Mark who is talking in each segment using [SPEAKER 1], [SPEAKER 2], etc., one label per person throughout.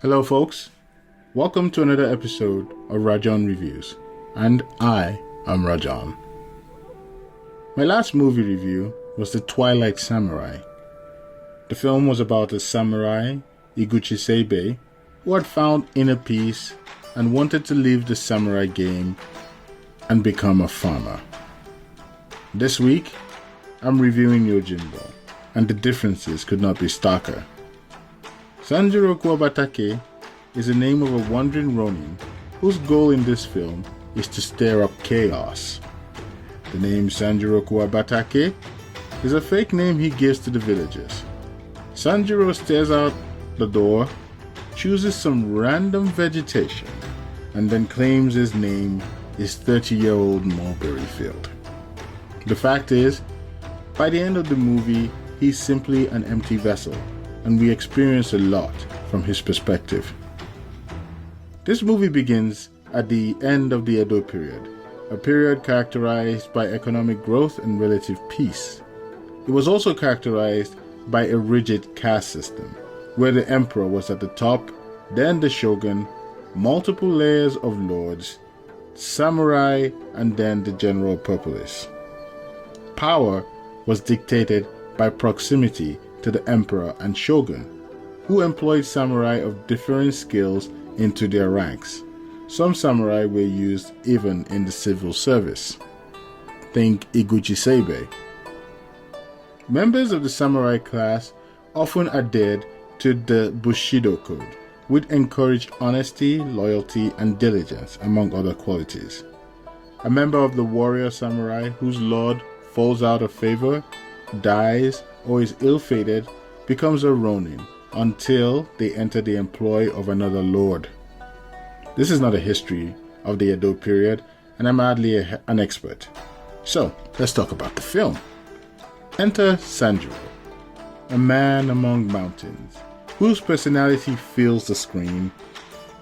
[SPEAKER 1] Hello folks, welcome to another episode of Rajon Reviews, and I am Rajon. My last movie review was the Twilight Samurai. The film was about a samurai, Iguchi Seibei, who had found inner peace and wanted to leave the samurai game and become a farmer. This week, I'm reviewing Yojimbo, and the differences could not be starker. Sanjuro Kuwabatake is the name of a wandering Ronin whose goal in this film is to stir up chaos. The name Sanjuro Kuwabatake is a fake name he gives to the villagers. Sanjuro stares out the door, chooses some random vegetation, and then claims his name is 30-year-old mulberry field. The fact is, by the end of the movie, he's simply an empty vessel, and we experience a lot from his perspective. This movie begins at the end of the Edo period, a period characterized by economic growth and relative peace. It was also characterized by a rigid caste system, where the emperor was at the top, then the shogun, multiple layers of lords, samurai, and then the general populace. Power was dictated by proximity to the emperor and shogun, who employed samurai of differing skills into their ranks. Some samurai were used even in the civil service. Think Iguchi Seibei. Members of the samurai class often adhered to the Bushido code, which encouraged honesty, loyalty, and diligence, among other qualities. A member of the warrior samurai whose lord falls out of favor, dies, or is ill-fated becomes a Ronin until they enter the employ of another lord. This is not a history of the Edo period, and I'm hardly an expert. So, let's talk about the film. Enter Sanjuro, a man among mountains, whose personality fills the screen.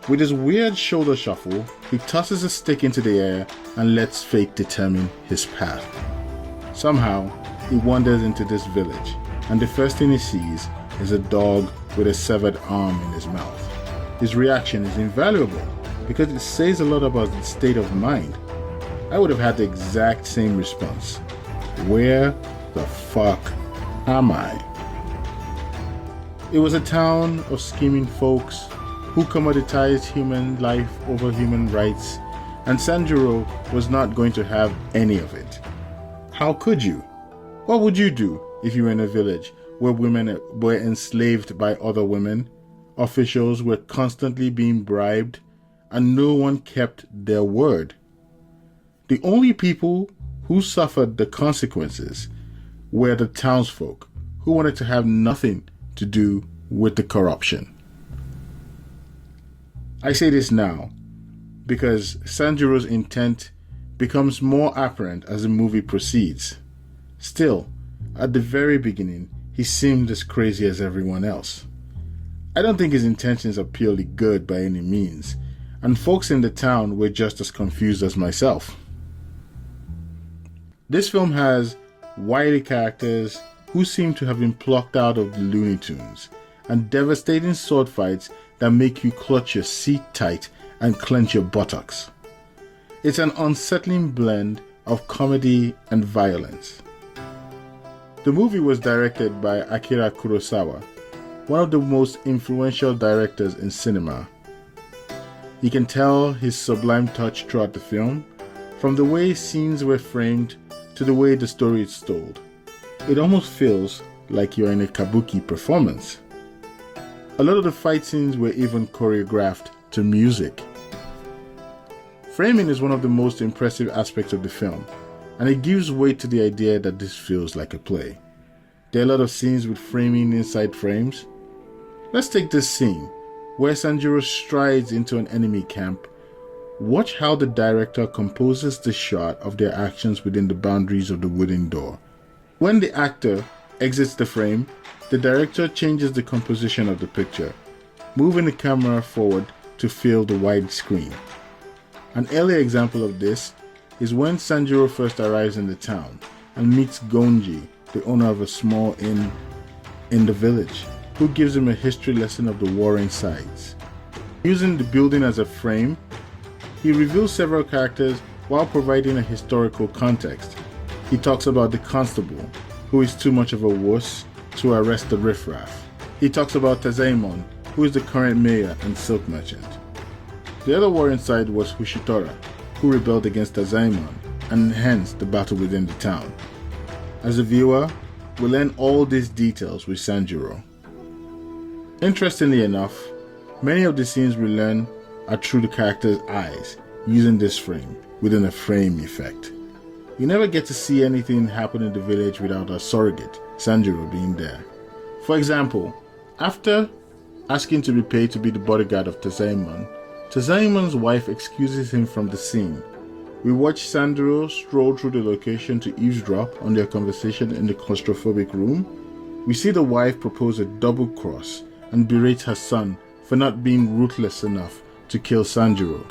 [SPEAKER 1] With his weird shoulder shuffle, he tosses a stick into the air and lets fate determine his path. Somehow, he wanders into this village, and the first thing he sees is a dog with a severed arm in his mouth. His reaction is invaluable because it says a lot about his state of mind. I would have had the exact same response. Where the fuck am I? It was a town of scheming folks who commoditized human life over human rights, and Sanjuro was not going to have any of it. How could you? What would you do if you were in a village where women were enslaved by other women, officials were constantly being bribed, and no one kept their word? The only people who suffered the consequences were the townsfolk who wanted to have nothing to do with the corruption. I say this now because Sanjuro's intent becomes more apparent as the movie proceeds. Still, at the very beginning, he seemed as crazy as everyone else. I don't think his intentions are purely good by any means, and folks in the town were just as confused as myself. This film has wily characters who seem to have been plucked out of the Looney Tunes, and devastating sword fights that make you clutch your seat tight and clench your buttocks. It's an unsettling blend of comedy and violence. The movie was directed by Akira Kurosawa, one of the most influential directors in cinema. You can tell his sublime touch throughout the film, from the way scenes were framed to the way the story is told. It almost feels like you're in a kabuki performance. A lot of the fight scenes were even choreographed to music. Framing is one of the most impressive aspects of the film, and it gives weight to the idea that this feels like a play. There are a lot of scenes with framing inside frames. Let's take this scene, where Sanjuro strides into an enemy camp. Watch how the director composes the shot of their actions within the boundaries of the wooden door. When the actor exits the frame, the director changes the composition of the picture, moving the camera forward to fill the wide screen. An early example of this is when Sanjuro first arrives in the town and meets Gonji, the owner of a small inn in the village, who gives him a history lesson of the warring sides. Using the building as a frame, he reveals several characters while providing a historical context. He talks about the constable, who is too much of a wuss to arrest the riffraff. He talks about Tazaemon, who is the current mayor and silk merchant. The other warring side was Hushitora, who rebelled against Tazaemon, and hence the battle within the town. As a viewer, we learn all these details with Sanjuro. Interestingly enough, many of the scenes we learn are through the character's eyes, using this frame, within a frame effect. You never get to see anything happen in the village without a surrogate, Sanjuro, being there. For example, after asking to be paid to be the bodyguard of Tazaemon, Tazaemon's wife excuses him from the scene. We watch Sanjuro stroll through the location to eavesdrop on their conversation in the claustrophobic room. We see the wife propose a double cross and berate her son for not being ruthless enough to kill Sanjuro,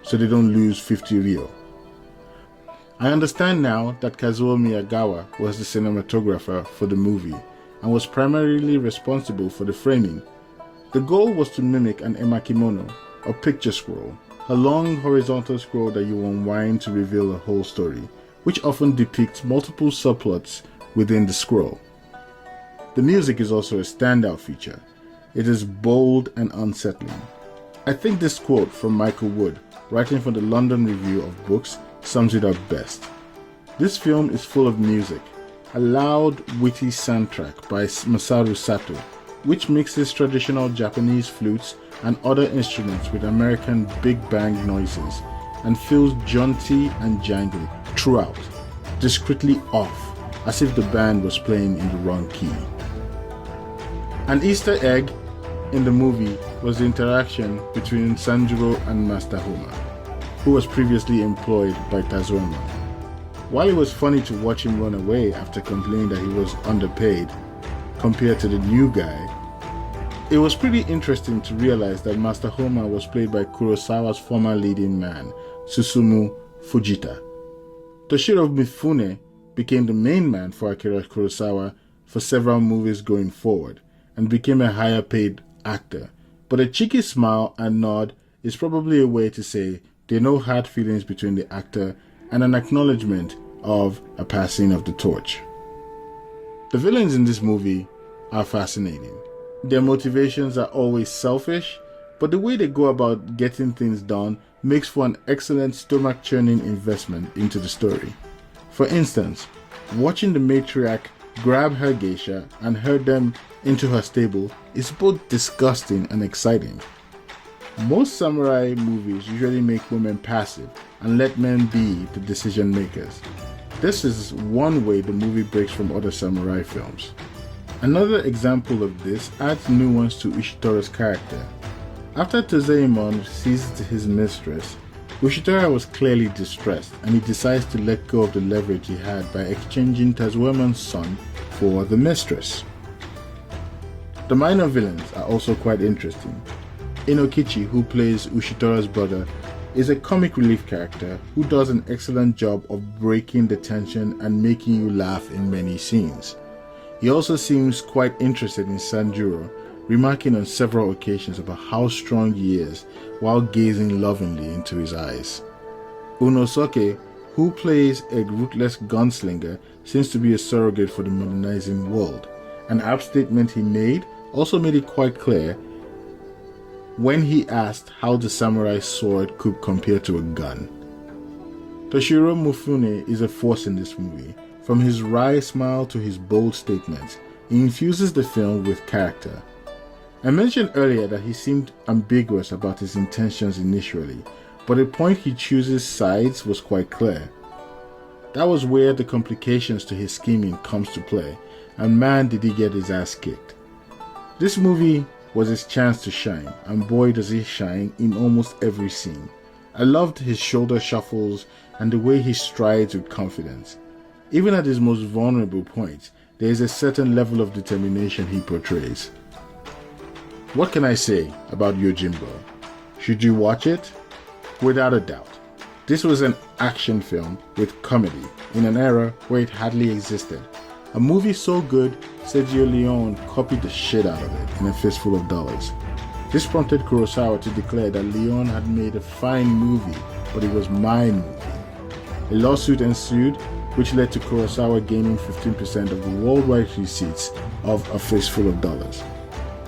[SPEAKER 1] so they don't lose 50 ryo. I understand now that Kazuo Miyagawa was the cinematographer for the movie and was primarily responsible for the framing. The goal was to mimic an emakimono, or picture scroll, a long horizontal scroll that you unwind to reveal a whole story, which often depicts multiple subplots within the scroll. The music is also a standout feature. It is bold and unsettling. I think this quote from Michael Wood, writing for the London Review of Books, sums it up best. This film is full of music, a loud, witty soundtrack by Masaru Sato, which mixes traditional Japanese flutes and other instruments with American big bang noises, and feels jaunty and jangly throughout, discreetly off, as if the band was playing in the wrong key. An Easter egg in the movie was the interaction between Sanjuro and Master Homa, who was previously employed by Tazaemon. While it was funny to watch him run away after complaining that he was underpaid compared to the new guy, it was pretty interesting to realize that Master Homa was played by Kurosawa's former leading man, Susumu Fujita. Toshiro Mifune became the main man for Akira Kurosawa for several movies going forward, and became a higher paid actor. But a cheeky smile and nod is probably a way to say there are no hard feelings between the actor and an acknowledgement of a passing of the torch. The villains in this movie are fascinating. Their motivations are always selfish, but the way they go about getting things done makes for an excellent stomach-churning investment into the story. For instance, watching the matriarch grab her geisha and herd them into her stable is both disgusting and exciting. Most samurai movies usually make women passive and let men be the decision makers. This is one way the movie breaks from other samurai films. Another example of this adds nuance to Ushitora's character. After Tazaemon seized his mistress, Ushitora was clearly distressed, and he decides to let go of the leverage he had by exchanging Tazaemon's son for the mistress. The minor villains are also quite interesting. Inokichi, who plays Ushitora's brother, is a comic relief character who does an excellent job of breaking the tension and making you laugh in many scenes. He also seems quite interested in Sanjuro, remarking on several occasions about how strong he is while gazing lovingly into his eyes. Unosuke, who plays a ruthless gunslinger, seems to be a surrogate for the modernizing world. An apt statement he made also made it quite clear when he asked how the samurai sword could compare to a gun. Toshiro Mifune is a force in this movie. From his wry smile to his bold statements, he infuses the film with character. I mentioned earlier that he seemed ambiguous about his intentions initially, but the point he chooses sides was quite clear. That was where the complications to his scheming comes to play, and man did he get his ass kicked. This movie was his chance to shine, and boy does he shine in almost every scene. I loved his shoulder shuffles and the way he strides with confidence. Even at his most vulnerable points, there is a certain level of determination he portrays. What can I say about Yojimbo? Should you watch it? Without a doubt. This was an action film with comedy in an era where it hardly existed. A movie so good, Sergio Leone copied the shit out of it in A Fistful of Dollars. This prompted Kurosawa to declare that Leon had made a fine movie, but it was my movie. A lawsuit ensued, which led to Kurosawa gaining 15% of the worldwide receipts of A Fistful of Dollars.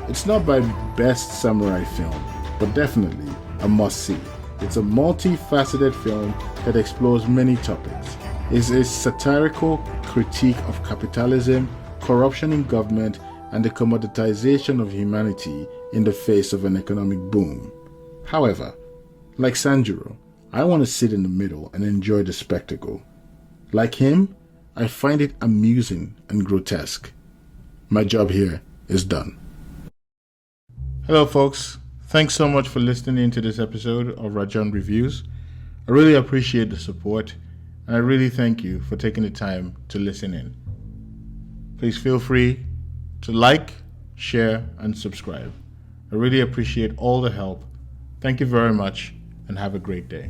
[SPEAKER 1] It's not my best samurai film, but definitely a must-see. It's a multi-faceted film that explores many topics. It's a satirical critique of capitalism, corruption in government, and the commoditization of humanity in the face of an economic boom. However, like Sanjuro, I want to sit in the middle and enjoy the spectacle. Like him, I find it amusing and grotesque. My job here is done. Hello folks, thanks so much for listening to this episode of Rajon Reviews. I really appreciate the support, and I really thank you for taking the time to listen in. Please feel free to like, share, and subscribe. I really appreciate all the help. Thank you very much, and have a great day.